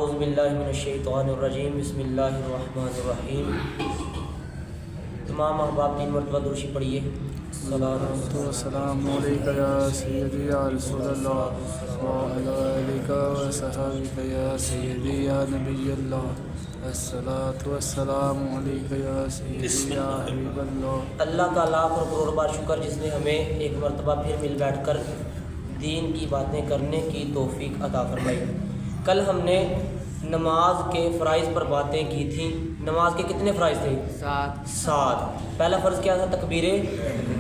اعوذ باللہ من الشیطان الرجیم بسم اللہ الرحمن الرحیم۔ تمام احباب 3 مرتبہ درود پڑھیے۔ الصلاۃ والسلام علیکہ یا سیدی یا رسول اللہ وعلی آلک و صحابک یا سیدی یا نبی اللہ۔ الصلاۃ والسلام علیکہ یا سیدی یا حبیب اللہ۔ اللہ کا لاکھ اور کروڑ بار شکر جس نے ہمیں ایک مرتبہ پھر مل بیٹھ کر دین کی باتیں کرنے کی توفیق عطا فرمائی۔ کل ہم نے نماز کے فرائض پر باتیں کی تھیں۔ نماز کے کتنے فرائض تھے؟ 7۔ پہلا فرض کیا تھا؟ تکبیر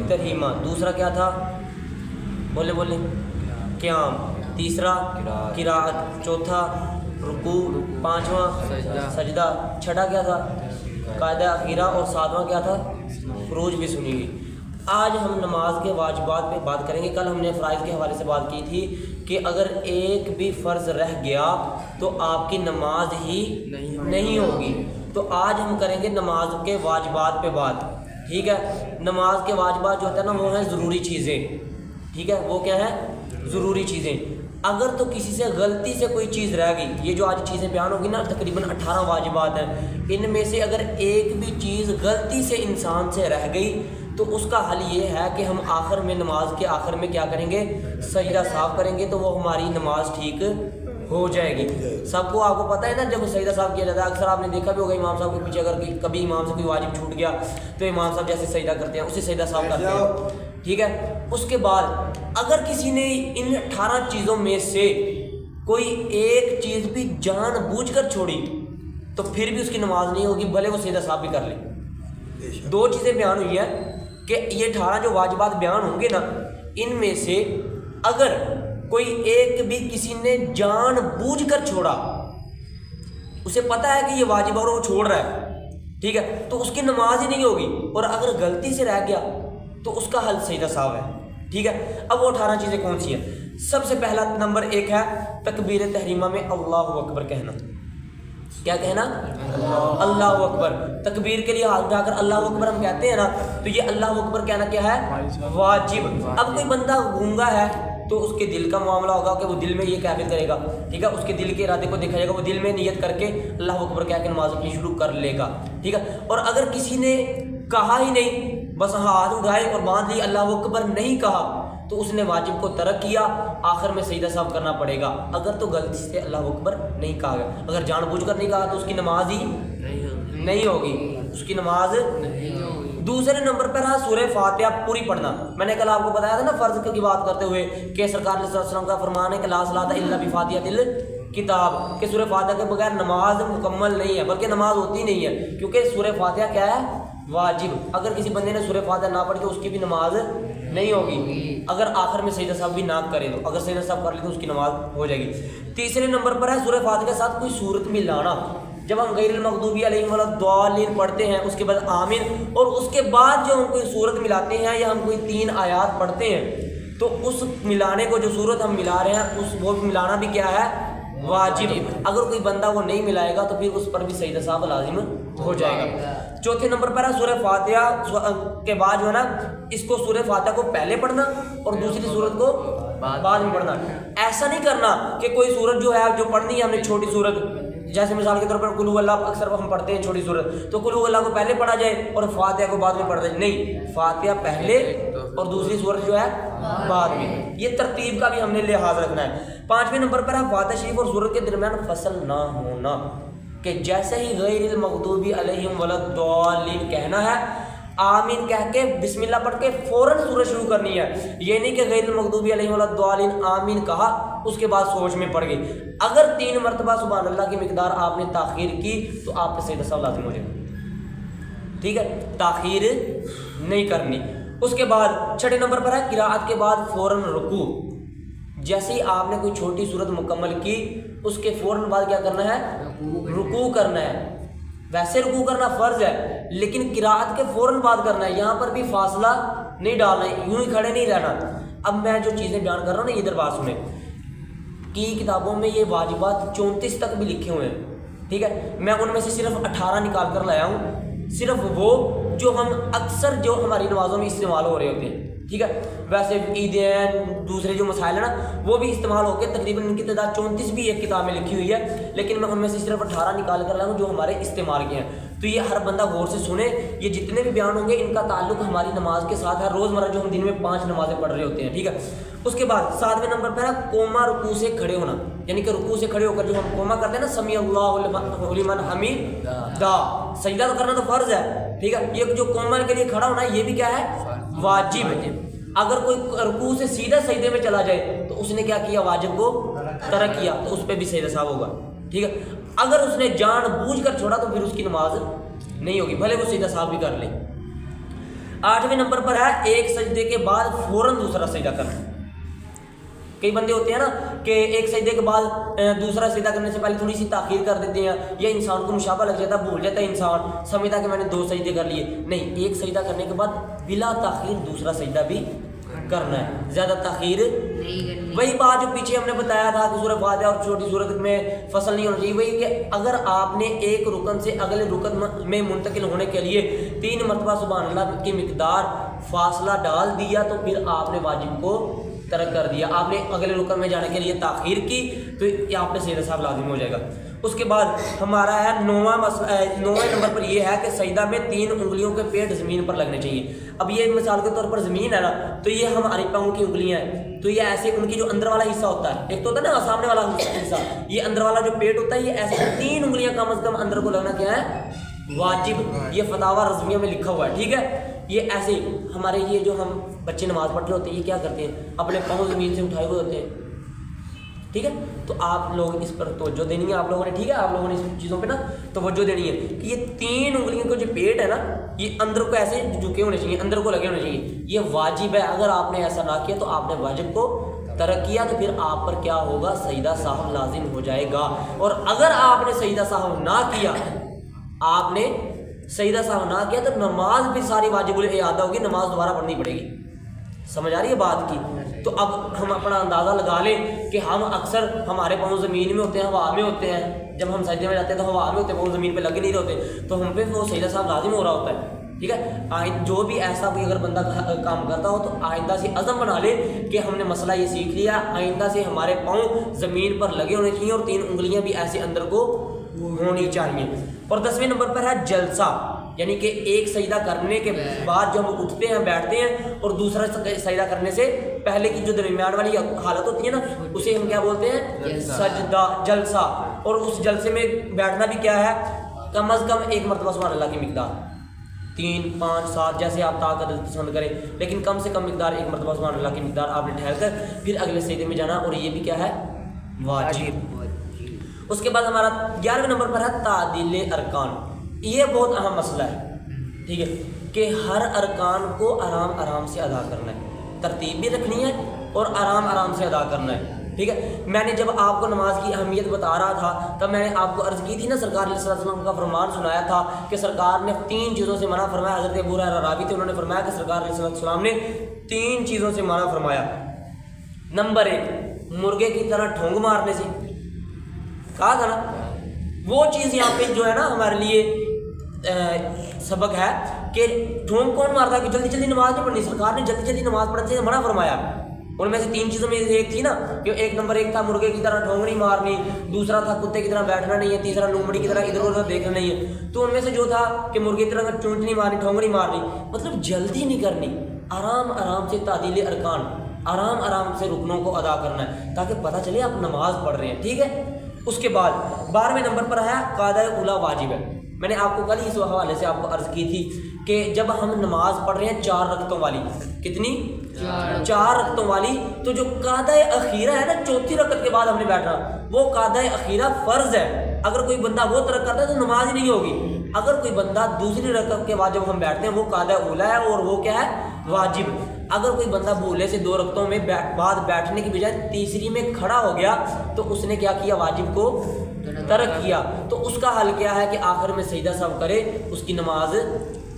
تحریمہ۔ دوسرا کیا تھا؟ بولے قیام۔ تیسرا قرات۔ چوتھا رکوع۔ پانچواں سجدہ۔ چھٹا کیا تھا؟ قاعدہ اخیرہ۔ اور ساتواں کیا تھا؟ فروج بھی سنی گئی۔ آج ہم نماز کے واجبات پہ بات کریں گے۔ کل ہم نے فرائض کے حوالے سے بات کی تھی کہ اگر ایک بھی فرض رہ گیا تو آپ کی نماز ہی نہیں ہوگی۔ تو آج ہم کریں گے نماز کے واجبات پہ بات، ٹھیک ہے؟ نماز کے واجبات جو ہوتا ہے نا وہ ہیں ضروری چیزیں، ٹھیک ہے؟ وہ کیا ہیں؟ ضروری چیزیں۔ اگر تو کسی سے غلطی سے کوئی چیز رہ گئی، یہ جو آج چیزیں بیان ہوگی نا تقریباً 18 واجبات ہیں، ان میں سے اگر ایک بھی چیز غلطی سے انسان سے رہ گئی تو اس کا حل یہ ہے کہ ہم آخر میں نماز کے آخر میں کیا کریں گے؟ سجدہ صاف کریں گے، تو وہ ہماری نماز ٹھیک ہو جائے گی۔ سب کو آپ کو پتہ ہے نا جب سجدہ صاف کیا جاتا ہے، اکثر آپ نے دیکھا بھی ہوگا امام صاحب کے پیچھے اگر کبھی امام سے کوئی واجب چھوٹ گیا تو امام صاحب جیسے سجدہ کرتے ہیں اسے سجدہ صاف کرتے ہیں، ٹھیک ہے؟ اس کے بعد اگر کسی نے ان 18 چیزوں میں سے کوئی ایک چیز بھی جان بوجھ کر چھوڑی تو پھر بھی اس کی نماز نہیں ہوگی، بھلے وہ سجدہ صاف بھی کر لے۔ 2 چیزیں بیان ہوئی ہیں کہ یہ 18 جو واجبات بیان ہوں گے نا، ان میں سے اگر کوئی ایک بھی کسی نے جان بوجھ کر چھوڑا، اسے پتہ ہے کہ یہ واجب اور وہ چھوڑ رہا ہے، ٹھیک ہے، تو اس کی نماز ہی نہیں ہوگی۔ اور اگر غلطی سے رہ گیا تو اس کا حل سجدہ صاف ہے، ٹھیک ہے؟ اب وہ 18 چیزیں کون سی ہیں؟ سب سے پہلا نمبر 1 ہے تکبیر تحریمہ میں اللہ اکبر کہنا۔ کیا کہنا؟ اللہ اکبر۔ تکبیر کے لیے ہاتھ اٹھا کر اللہ اکبر ہم کہتے ہیں نا، تو یہ اللہ اکبر کہنا کیا ہے؟ واجب۔ اب کوئی بندہ گونگا ہے تو اس کے دل کا معاملہ ہوگا کہ وہ دل میں یہ کیفیت کرے گا، ٹھیک ہے؟ اس کے دل کے ارادے کو دیکھا جائے گا، وہ دل میں نیت کر کے اللہ اکبر کہہ کے نماز اپنی شروع کر لے گا، ٹھیک ہے؟ اور اگر کسی نے کہا ہی نہیں، بس ہاتھ اٹھائے اور باندھ لی، اللہ اکبر نہیں کہا، تو اس نے واجب کو ترک کیا، آخر میں سجدہ صاف کرنا پڑے گا۔ اگر تو غلطی سے اللہ اکبر نہیں کہا گیا، اگر جان بوجھ کر نہیں کہا تو اس کی نماز ہی نہیں ہوگی، اس کی نماز نہیں ہوگی۔ دوسرے نمبر پر ہے سورہ فاتحہ پوری پڑھنا۔ میں نے کل آپ کو بتایا تھا نا فرض کی بات کرتے ہوئے کہ سرکار علیہ السلام کا فرمان ہے کہ لا صلاۃ الا بفاتحۃ الکتاب، کہ سورہ فاتحہ کے بغیر نماز مکمل نہیں ہے، بلکہ نماز ہوتی نہیں ہے، کیونکہ سورہ فاتحہ کیا ہے؟ واجب۔ اگر کسی بندے نے سورہ فاتحہ نہ پڑھی تو اس کی بھی نماز نہیں ہوگی، اگر آخر میں سجدہ صاحب بھی نہ کرے تو، اگر سجدہ صاحب کر لے تو اس کی نماز ہو جائے گی۔ تیسرے نمبر پر ہے سورہ فاتحہ کے ساتھ کوئی سورت ملانا۔ جب ہم غیر المغضوب علیہم ولا الضالین پڑھتے ہیں، اس کے بعد آمین، اور اس کے بعد جو ہم کوئی سورت ملاتے ہیں یا ہم کوئی 3 آیات پڑھتے ہیں تو اس ملانے کو، جو سورت ہم ملا رہے ہیں اس وہ ملانا بھی کیا ہے؟ واجب۔ اگر کوئی بندہ وہ نہیں ملائے گا تو پھر اس پر بھی سجدہ صاحب لازم ہو جائے گا۔ چوتھے نمبر پر ہے سورہ فاتحہ کے بعد جو ہے نا، اس کو سورہ فاتحہ کو پہلے پڑھنا اور دوسری سورت کو بعد میں پڑھنا۔ ایسا نہیں کرنا کہ کوئی سورت جو ہے جو پڑھنی ہے ہم نے چھوٹی سورت، جیسے مثال کے طور پر قل هو اللہ اکثر ہم پڑھتے ہیں چھوٹی سورت، تو قل هو اللہ کو پہلے پڑھا جائے اور فاتحہ کو بعد میں پڑھا جائے، نہیں، فاتحہ پہلے اور دوسری سورت جو ہے بعد میں۔ یہ ترتیب کا بھی ہم نے لحاظ رکھنا ہے۔ 5ویں نمبر پر ہے فاتحہ شریف اور سورت کے درمیان فصل نہ ہونا، کہ جیسے ہی غیر المغضوب علیہم ولا الضالین کہنا ہے، آمین کہہ کے بسم اللہ پڑھ کے فوراً سورت شروع کرنی ہے۔ یہ نہیں کہ غیر المغضوب علیہم ولا الضالین آمین کہا اس کے بعد سوچ میں پڑ گئی۔ اگر 3 مرتبہ سبحان اللہ کی مقدار آپ نے تاخیر کی تو آپ پہ سجدہ صاحب لازم ہو جائے گا، ٹھیک ہے؟ تاخیر نہیں کرنی۔ اس کے بعد 6 نمبر پر ہے قراءت کے بعد فوراً رکوع۔ جیسے ہی آپ نے کوئی چھوٹی سورت مکمل کی اس کے فوراً بعد کیا کرنا ہے؟ رکوع کرنا ہے۔ ویسے رکوع کرنا فرض ہے لیکن قراءت کے فوراً بعد کرنا ہے، یہاں پر بھی فاصلہ نہیں ڈالنا ہے، یوں ہی کھڑے نہیں رہنا۔ اب میں جو چیزیں بیان کر رہا ہوں نا، ادھر بات سنیں، کی کتابوں میں یہ واجبات 34 تک بھی لکھے ہوئے ہیں، ٹھیک ہے؟ میں ان میں سے صرف 18 نکال کر لایا ہوں، صرف وہ جو ہم اکثر جو ہماری نمازوں میں استعمال ہو رہے ہوتے ہیں، ٹھیک ہے. ویسے عیدین دوسرے جو مسائل ہیں نا وہ بھی استعمال ہو کے تقریباً ان کی تعداد 34 بھی ایک کتاب میں لکھی ہوئی ہے، لیکن میں ان میں سے صرف 18 نکال کر لایا ہوں جو ہمارے استعمال کے ہیں. تو یہ ہر بندہ غور سے سنے، یہ جتنے بھی بیان ہوں گے ان کا تعلق ہماری نماز کے ساتھ ہے، روزمرہ جو ہم دن میں 5 نمازیں پڑھ رہے ہوتے ہیں، ٹھیک ہے. اس کے بعد 7ویں نمبر پر ہے قوما رکوع سے کھڑے ہونا، یعنی کہ رکوع سے کھڑے ہو کر جو ہم قوما کرتے ہیں نا سمیع اللہ لمن حمیدہ، سجدہ تو کرنا تو فرض ہے، ٹھیک ہے. یہ جو قوما کے لیے کھڑا ہونا یہ بھی کیا ہے؟ واجب ہے. اگر کوئی رکوع سے سیدھا سجدے میں چلا جائے تو اس نے کیا کیا؟ واجب کو ترک کیا، تو اس پہ بھی سجدہ ثواب ہوگا، ٹھیک ہے. اگر اس نے جان بوجھ کر چھوڑا تو پھر اس کی نماز نہیں ہوگی، بھلے وہ سجدہ ثواب بھی کر لے. 8ویں نمبر پر ہے ایک سجدے کے بعد فوراً دوسرا سجدہ کرنا. کئی بندے ہوتے ہیں نا کہ ایک سجدے کے بعد دوسرا سجدہ کرنے سے پہلے تھوڑی سی تاخیر کر دیتے ہیں، یا انسان کو مشابہ لگ جاتا ہے، بھول جاتا ہے انسان، سمجھتا کہ میں نے 2 سجدے کر لیے. نہیں، ایک سجدہ کرنے کے بعد بلا تاخیر دوسرا سجدہ بھی کرنا ہے، زیادہ تاخیر نہیں کرنی. وہی بات جو پیچھے ہم نے بتایا تھا کہ سورۃ فاتحہ اور چھوٹی سورت میں فصل نہیں ہونا چاہیے، وہی کہ اگر آپ نے ایک رکن سے اگلے رکن میں منتقل ہونے کے لیے 3 مرتبہ سبحان اللہ کی مقدار فاصلہ ڈال دیا تو پھر آپ نے واجب کو ترک کر دیا، آپ نے اگلے رکن میں جانے کے لیے تاخیر کی تو یہ آپ نے سجدہ ثواب لازم ہو جائے گا. اس کے بعد ہمارا ہے 9ویں نمبر پر یہ ہے کہ سجدہ میں 3 انگلیوں کے پیٹ زمین پر لگنے چاہیے. اب یہ مثال کے طور پر زمین ہے نا، تو یہ ہماری پاؤں کی انگلیاں ہیں، تو یہ ایسے ان کی جو اندر والا حصہ ہوتا ہے، ایک تو ہوتا ہے نا سامنے والا حصہ، یہ اندر والا جو پیٹ ہوتا ہے یہ ایسے 3 انگلیاں کم از کم اندر کو لگنا کیا ہے؟ واجب. یہ فتاوی رضویہ میں لکھا ہوا ہے، ٹھیک ہے. یہ ایسے ہمارے یہ جو ہم بچے نماز پڑھ رہے ہوتے ہیں یہ کیا کرتے ہیں؟ اپنے پاؤں زمین سے اٹھائے ہوئے ہوتے ہیں، ٹھیک ہے. تو آپ لوگ اس پر توجہ دینی ہے آپ لوگوں نے، ٹھیک ہے، آپ لوگوں نے اس چیزوں پہ نا توجہ دینی ہے کہ یہ 3 انگلیوں کو جو پیٹ ہے نا یہ اندر کو ایسے جھکے ہونے چاہیے، اندر کو لگے ہونے چاہیے، یہ واجب ہے. اگر آپ نے ایسا نہ کیا تو آپ نے واجب کو ترک کیا تو پھر آپ پر کیا ہوگا؟ سجدہ ثواب لازم ہو جائے گا. اور اگر آپ نے سجدہ ثواب نہ کیا، آپ نے سجدہ ثواب نہ کیا تو نماز بھی ساری واجب الاعادہ ہوگی، نماز دوبارہ پڑھنی پڑے گی. سمجھ آ رہی ہے بات کی؟ تو اب ہم اپنا اندازہ لگا لیں کہ ہم اکثر ہمارے پاؤں زمین میں ہوتے ہیں، ہوا میں ہوتے ہیں، جب ہم سجدے میں جاتے ہیں تو ہوا میں ہوتے ہیں، پاؤں زمین پہ لگے نہیں ہوتے، تو ہم پہ وہ سجدہ ثواب لازم ہو رہا ہوتا ہے، ٹھیک ہے. جو بھی ایسا کوئی اگر بندہ کام کرتا ہو تو آئندہ سے عزم بنا لے کہ ہم نے مسئلہ یہ سیکھ لیا، آئندہ سے ہمارے پاؤں زمین پر لگے ہونے چاہیے اور 3 انگلیاں بھی ایسے اندر کو ہونی چاہیے. اور 10ویں نمبر پر ہے جلسہ، یعنی کہ ایک سجدہ کرنے کے بعد جو ہم اٹھتے ہیں بیٹھتے ہیں اور دوسرا سجدہ کرنے سے پہلے کی جو درمیان والی حالت ہوتی ہے نا اسے ہم کیا بولتے ہیں؟ سجدہ، جلسہ. اور اس جلسے میں بیٹھنا بھی کیا ہے؟ کم از کم 1 مرتبہ سبحان اللہ کی مقدار، 3 5 7 جیسے آپ طاقت پسند کریں، لیکن کم سے کم مقدار 1 مرتبہ سبحان اللہ کی مقدار آپ نے ٹھہر کر پھر اگلے سجدے میں جانا، اور یہ بھی کیا ہے؟ واجب. اس کے بعد ہمارا 11ویں نمبر پر ہے تعدیل ارکان. یہ بہت اہم مسئلہ ہے، ٹھیک ہے، کہ ہر ارکان کو آرام آرام سے ادا کرنا ہے، ترتیب بھی رکھنی ہے اور آرام آرام سے ادا کرنا ہے، ٹھیک ہے. میں نے جب آپ کو نماز کی اہمیت بتا رہا تھا تب میں نے آپ کو عرض کی تھی نا، سرکار علیہ السلام کا فرمان سنایا تھا کہ سرکار نے 3 چیزوں سے منع فرمایا. حضرت ابو ہریرہ راوی تھے، انہوں نے فرمایا کہ سرکار علیہ السلام نے 3 چیزوں سے منع فرمایا. نمبر 1 مرغے کی طرح ٹھونگ مارنے سے، کہا تھا نا. وہ چیز یہاں پہ جو ہے نا ہمارے لیے سبق ہے کہ ٹھونگ کون مارتا ہے کہ جلدی جلدی نماز نہیں پڑھنی. سرکار نے جلدی جلدی نماز پڑھنے سے منع فرمایا. ان میں سے 3 چیزوں میں ایک تھی نا کہ ایک نمبر 1 تھا مرغے کی طرح ٹھونگ نہیں مارنی، دوسرا تھا کتے کی طرح بیٹھنا نہیں ہے، تیسرا لومڑی کی طرح ادھر ادھر دیکھنا نہیں ہے. تو ان میں سے جو تھا کہ مرغے کی طرح چونچ نہیں مارنی، ٹھونگ نہیں مارنی، مطلب جلدی نہیں کرنی، آرام آرام سے تعدیل ارکان، آرام آرام سے رکنوں کو ادا کرنا ہے تاکہ پتہ چلے آپ نماز پڑھ رہے ہیں، ٹھیک ہے. اس کے بعد 12ویں نمبر پر ہے قاعدہ اولیٰ واجب ہے. میں نے آپ کو کل اس حوالے سے آپ کو عرض کی تھی کہ جب ہم نماز پڑھ رہے ہیں 4 رکعتوں والی، کتنی؟ 4 رکعتوں والی، تو جو قاعدہ اخیرہ ہے نا 4تھی رکعت کے بعد ہم نے بیٹھنا، وہ قاعدہ اخیرہ فرض ہے. اگر کوئی بندہ وہ ترک کرتا ہے تو نماز ہی نہیں ہوگی. اگر کوئی بندہ دوسری رکعت کے بعد جب ہم بیٹھتے ہیں وہ قاعدہ اولیٰ ہے اور وہ کیا ہے؟ واجب. اگر کوئی بندہ بھولے سے 2 رکعتوں میں بعد بیٹھنے کی بجائے تیسری میں کھڑا ہو گیا تو اس نے کیا کیا؟ واجب کو ترک کیا. تو اس کا حل کیا ہے کہ آخر میں سجدہ سہو کرے، اس کی نماز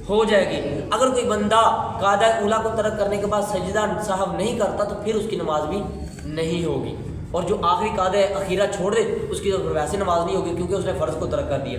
ہو جائے گی. اگر کوئی بندہ قاعدہ اولیٰ کو ترک کرنے کے بعد سجدہ سہو نہیں کرتا تو پھر اس کی نماز بھی نہیں ہوگی. اور جو آخری قاعدہ اخیرہ چھوڑ دے اس کی تو ویسے نماز نہیں ہوگی کیونکہ اس نے فرض کو ترک کر دیا.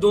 2